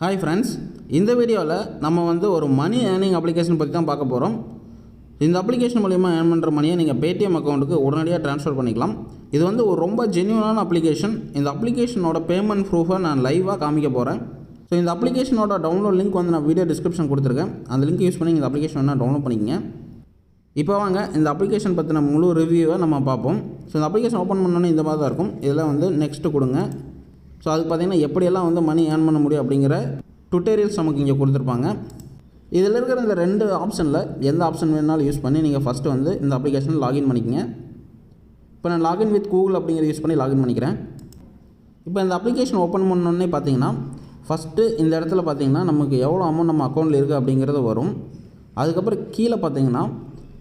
Hi friends, இந்த வீடியோவில் நம்ம ஒரு மணி ஏர்னிங் அப்ளிகேஷன் பற்றி தான் பார்க்க போகிறோம். இந்த அப்ளிகேஷன் மூலிமா ஏர்ன் பண்ணுற மணியை நீங்கள் பேடிஎம் அக்கௌண்ட்டுக்கு உடனடியாக ட்ரான்ஸ்ஃபர் பண்ணிக்கலாம். இது ஒரு ரொம்ப ஜென்யூனான அப்ளிகேஷன். இந்த அப்ளிகேஷனோட பேமெண்ட் ப்ரூஃபை நான் லைவாக காமிக்க போகிறேன். ஸோ இந்த அப்ளிகேஷனோட டவுன்லோட் லிங்க் நான் வீடியோ டிஸ்கிரிப்ஷன் கொடுத்துருக்கேன். அந்த லிங்க் யூஸ் பண்ணி இந்த அப்ளிகேஷன் வேணால் டவுன்லோட் பண்ணிக்கங்க. இப்போ வாங்க இந்த அப்ளிகேஷன் பற்றின முழு ரிவ்யூவை நம்ம பார்ப்போம். ஸோ இந்த அப்ளிகேஷன் ஓப்பன் பண்ணோன்னே இந்த மாதிரி தான் இருக்கும். இதில் நெக்ஸ்ட்டு கொடுங்க. ஸோ அதுக்கு பார்த்திங்கன்னா எப்படியெல்லாம் மணி ஏர்ன் பண்ண முடியும் அப்படிங்கிற டுட்டோரியல்ஸ் நமக்கு இங்கே கொடுத்துருப்பாங்க. இதில் இருக்கிற இந்த ரெண்டு ஆப்ஷனில் எந்த ஆப்ஷன் வேணாலும் யூஸ் பண்ணி நீங்கள் ஃபஸ்ட்டு இந்த அப்ளிகேஷன் லாகின் பண்ணிக்கங்க. இப்போ நான் லாகின் வித் கூகுள் அப்படிங்கிற யூஸ் பண்ணி லாகின் பண்ணிக்கிறேன். இப்போ இந்த அப்ளிகேஷன் ஓப்பன் பண்ணோன்னே பார்த்தீங்கன்னா ஃபஸ்ட்டு இந்த இடத்துல பார்த்தீங்கன்னா நமக்கு எவ்வளோ அமௌண்ட் நம்ம அக்கௌண்ட்டில் இருக்குது அப்படிங்கிறது வரும். அதுக்கப்புறம் கீழே பார்த்தீங்கன்னா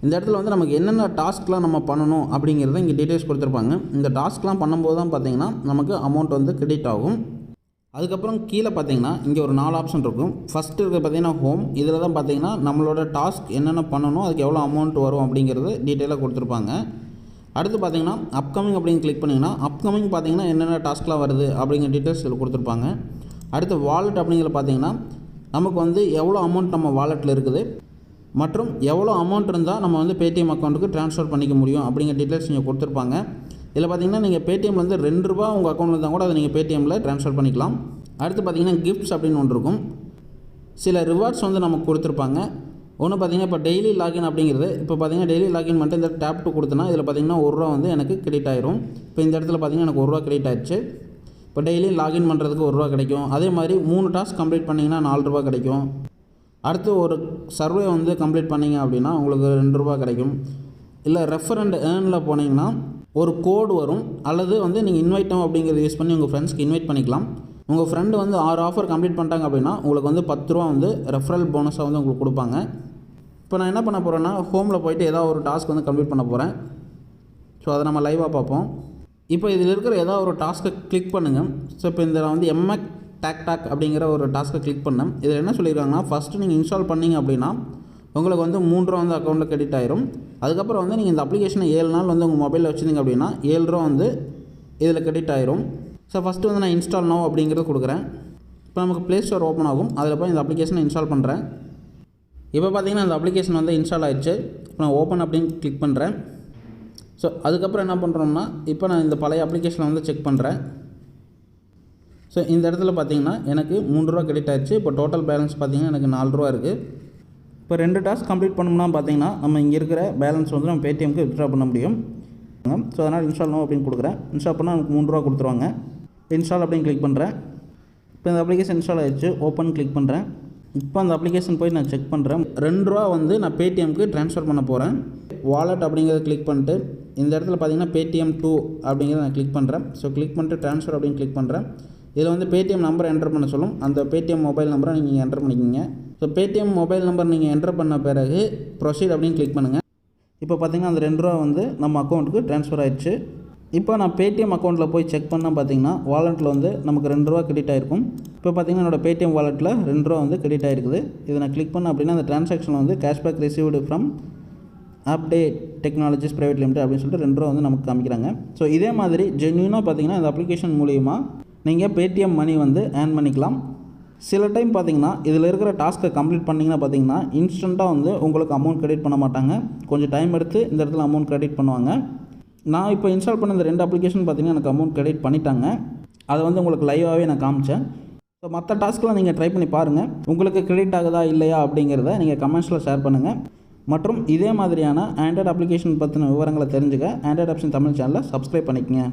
இந்த இடத்துல நமக்கு என்னென்ன டாஸ்க்லாம் நம்ம பண்ணணும் அப்படிங்கிறத இங்கே டீட்டெயில்ஸ் கொடுத்துருப்பாங்க. இந்த டாஸ்க்லாம் பண்ணும்போது தான் பார்த்தீங்கன்னா நமக்கு அமௌண்ட் கிரெடிட் ஆகும். அதுக்கப்புறம் கீழே பார்த்தீங்கன்னா இங்கே ஒரு 4 ஆப்ஷன் இருக்கும். ஃபஸ்ட்டு இருக்கிறது பார்த்தீங்கன்னா ஹோம். இதில் தான் பார்த்தீங்கன்னா நம்மளோட டாஸ்க் என்னென்ன பண்ணணும், அதுக்கு எவ்வளோ அமௌண்ட் வரும் அப்படிங்கிறது டீட்டெயிலாக கொடுத்துருப்பாங்க. அடுத்து பார்த்தீங்கன்னா அப்கமிங் அப்படின்னு கிளிக் பண்ணிங்கன்னா அப்கமிங் பார்த்தீங்கன்னா என்னென்ன டாஸ்க்லாம் வருது அப்படிங்கிற டீட்டெயில்ஸ் இதில் கொடுத்துருப்பாங்க. அடுத்து வாலெட் அப்படிங்கிற பார்த்தீங்கன்னா நமக்கு எவ்வளோ அமௌண்ட் நம்ம வாலெட்டில் இருக்குது மற்றும் எவ்வளோ அமௌண்ட் இருந்தால் நம்ம பேடிஎம் அக்கௌண்ட்டுக்கு ட்ரான்ஸ்ஃபர் பண்ணிக்க முடியும் அப்படிங்கிற டீட்டெயில்ஸ் நீங்கள் கொடுத்துருப்பாங்க. இதில் பார்த்தீங்கன்னா நீங்கள் பேடிஎம்லேருந்து ₹2 உங்கள் அக்கௌண்ட்டில் இருந்தால் கூட அதை நீங்கள் பேடிஎம்மில் ட்ரான்ஸ்ஃபர் பண்ணிக்கலாம். அடுத்து பார்த்தீங்கன்னா கிஃப்ட்ஸ் அப்படின்னு ஒன்று இருக்கும். சில ரிவார்ட்ஸ் நமக்கு கொடுத்துருப்பாங்க. ஒன்று பார்த்தீங்கன்னா இப்போ டெய்லி லாகின் அப்படிங்கிறது. இப்போ பார்த்தீங்கன்னா டெய்லி லாகின் பண்ணிட்டு இந்த டேப் டூ கொடுத்தனா இதில் பார்த்தீங்கன்னா ₹1 எனக்கு கிரெடிட் ஆயிரும். இப்போ இந்த இடத்துல பார்த்தீங்கன்னா எனக்கு ₹1 கிரெடிட் ஆயிடுச்சு. இப்போ டெய்லி லாகின் பண்ணுறதுக்கு ₹1 கிடைக்கும். அதே மாதிரி 3 டாஸ்க் கம்ப்ளீட் பண்ணிங்கன்னா ₹4 கிடைக்கும். அடுத்து ஒரு சர்வே கம்ப்ளீட் பண்ணிங்க அப்படின்னா உங்களுக்கு ₹2 கிடைக்கும். இல்லை ரெஃபர் அண்ட் ஏர்னில் போனீங்கன்னா ஒரு கோடு வரும். அல்லது நீங்கள் இன்வைட் அப்படிங்கிறத யூஸ் பண்ணி உங்கள் ஃப்ரெண்ட்ஸ்க்கு இன்வைட் பண்ணிக்கலாம். உங்கள் ஃப்ரெண்டு 6 ஆஃபர் கம்ப்ளீட் பண்ணிட்டாங்க அப்படின்னா உங்களுக்கு ₹10 ரெஃபரல் போனஸாக உங்களுக்கு கொடுப்பாங்க. இப்போ நான் என்ன பண்ண போகிறேன்னா ஹோமில் போய்ட்டு ஏதாவது ஒரு டாஸ்க் கம்ப்ளீட் பண்ண போகிறேன். ஸோ அதை நம்ம லைவாக பார்ப்போம். இப்போ இதில் இருக்கிற ஏதாவது ஒரு டாஸ்க்கை கிளிக் பண்ணுங்கள். ஸோ இப்போ இதில் எம்எக் டாக் அப்படிங்கிற ஒரு டாஸ்க்கை கிளிக் பண்ணேன். இதில் என்ன சொல்லியிருக்காங்கன்னா ஃபஸ்ட்டு நீங்கள் இன்ஸ்டால் பண்ணிங்க அப்படின்னா உங்களுக்கு ₹3 அக்கௌண்ட்டில் கிரெடிட் ஆயிரும். அதுக்கப்புறம் நீங்கள் இந்த அப்ளிகேஷனை 7 நாள் உங்கள் மொபைலில் வச்சுருந்தீங்க அப்படின்னா ₹7 இதில் கிரெடிட் ஆயிரும். ஸோ ஃபஸ்ட்டு நான் இன்ஸ்டால் நோ அப்படிங்கிறது கொடுக்குறேன். இப்போ நமக்கு ப்ளே ஸ்டோர் ஓப்பன் ஆகும். அதில் போய் இந்த அப்ளிகேஷனை இன்ஸ்டால் பண்ணுறேன். இப்போ பார்த்தீங்கன்னா இந்த அப்ளிகேஷன் இன்ஸ்டால் ஆயிடுச்சு. இப்போ நான் ஓப்பன் அப்படின்னு கிளிக் பண்ணுறேன். ஸோ அதுக்கப்புறம் என்ன பண்ணுறோம்னா இப்போ நான் இந்த பழைய அப்ளிகேஷனை செக் பண்ணுறேன். ஸோ இந்த இடத்துல பார்த்தீங்கன்னா எனக்கு ₹3 கிரெடிட் ஆயிடுச்சு. இப்போ டோட்டல் பேலன்ஸ் பார்த்தீங்கன்னா எனக்கு ₹4 இருக்குது. இப்போ 2 டாஸ்க் கம்ப்ளீட் பண்ணோம்னா பார்த்தீங்கன்னா நம்ம இங்கே இருக்கிற பேலன்ஸ் நம்ம பேடிஎம்க்கு வித்ட்ரா பண்ண முடியும். ஸோ அதனால் இன்ஸ்டால் நோ அப்படின்னு கொடுக்குறேன். இன்ஸ்டால் பண்ணால் எனக்கு ₹3 கொடுத்துருவாங்க. இன்ஸ்டால் அப்படின்னு கிளிக் பண்ணுறேன். இப்போ இந்த அப்ளிகேஷன் இன்ஸ்டால் ஆகிடுச்சு. ஓப்பன் கிளிக் பண்ணுறேன். இப்போ அந்த அப்ளிகேஷன் போய் நான் செக் பண்ணுறேன். ₹2 நான் பேடிஎம்க்கு ட்ரான்ஸ்ஃபர் பண்ண போகிறேன். வாலெட் அப்படிங்கிறத கிளிக் பண்ணிட்டு இந்த இடத்துல பார்த்தீங்கன்னா Paytm 2 அப்படிங்கிறத நான் கிளிக் பண்ணுறேன். ஸோ கிளிக் பண்ணிட்டு ட்ரான்ஸ்ஃபர் அப்படின்னு கிளிக் பண்ணுறேன். இதில் பேடிஎம் நம்பரை என்டர் பண்ண சொல்லும். அந்த பேடிஎம் மொபைல் நம்பரை நீங்கள் என்டர் பண்ணிக்கிங்க. ஸோ பேடிஎம் மொபைல் நம்பர் நீங்கள் என்டர் பண்ண பிறகு ப்ரொசீட் அப்படின்னு கிளிக் பண்ணுங்கள். இப்போ பார்த்தீங்கன்னா அந்த ₹2 நம்ம அக்கௌண்ட்டுக்கு ட்ரான்ஸ்ஃபர் ஆயிடுச்சு. இப்போ நான் பேடிஎம் அக்கௌண்ட்டில் போய் செக் பண்ணால் பார்த்தீங்கன்னா வாலெட்டில் நமக்கு ₹2 கிரெடிட் ஆகிருக்கும். இப்போ பார்த்தீங்கன்னா என்னோடய பேடிஎம் வாலெட்டில் ₹2 கிரெடிட் ஆகிருக்குது. இதை நான் கிளிக் பண்ணேன் அப்படின்னா அந்த ட்ரான்சாக்ஷனில் cashback received from Update Technologies Private Limited அப்படின்னு சொல்லிட்டு ₹2 நமக்கு காமிக்கிறாங்க. ஸோ இதே மாதிரி ஜென்யூனாக பார்த்தீங்கன்னா இந்த அப்ளிகேஷன் மூலிமா நீங்கள் பேடிஎம் மணி ஏர்ன் பண்ணிக்கலாம். சில டைம் பார்த்தீங்கன்னா இதில் இருக்கிற டாஸ்க்கை கம்ப்ளீட் பண்ணிங்கன்னா பார்த்தீங்கன்னா இன்ஸ்டண்ட்டாக உங்களுக்கு அமௌண்ட் கிரெடிட் பண்ண மாட்டாங்க. கொஞ்சம் டைம் எடுத்து இந்த இடத்துல அமௌண்ட் கிரெடிட் பண்ணுவாங்க. நான் இப்போ இன்ஸ்டால் பண்ண இந்த 2 அப்ளிகேஷன் பார்த்தீங்கன்னா எனக்கு அமௌண்ட் கிரெடிட் பண்ணிட்டாங்க. அதை உங்களுக்கு லைவாகவே நான் காமிச்சேன். ஸோ மற்ற டாஸ்க்கெலாம் நீங்கள் ட்ரை பண்ணி பாருங்கள். உங்களுக்கு கிரெடிட் ஆகுதா இல்லையா அப்படிங்கிறத நீங்கள் கமெண்ட்ஸில் ஷேர் பண்ணுங்கள். மற்றும் இதே மாதிரியான ஆண்ட்ராய்டு அப்ளிகேஷன் பற்றின விவரங்களை தெரிஞ்சுக்க ஆண்ட்ராய்டு ஆப்ஷன் தமிழ் சேனலை சப்ஸ்கிரைப் பண்ணிக்கங்க.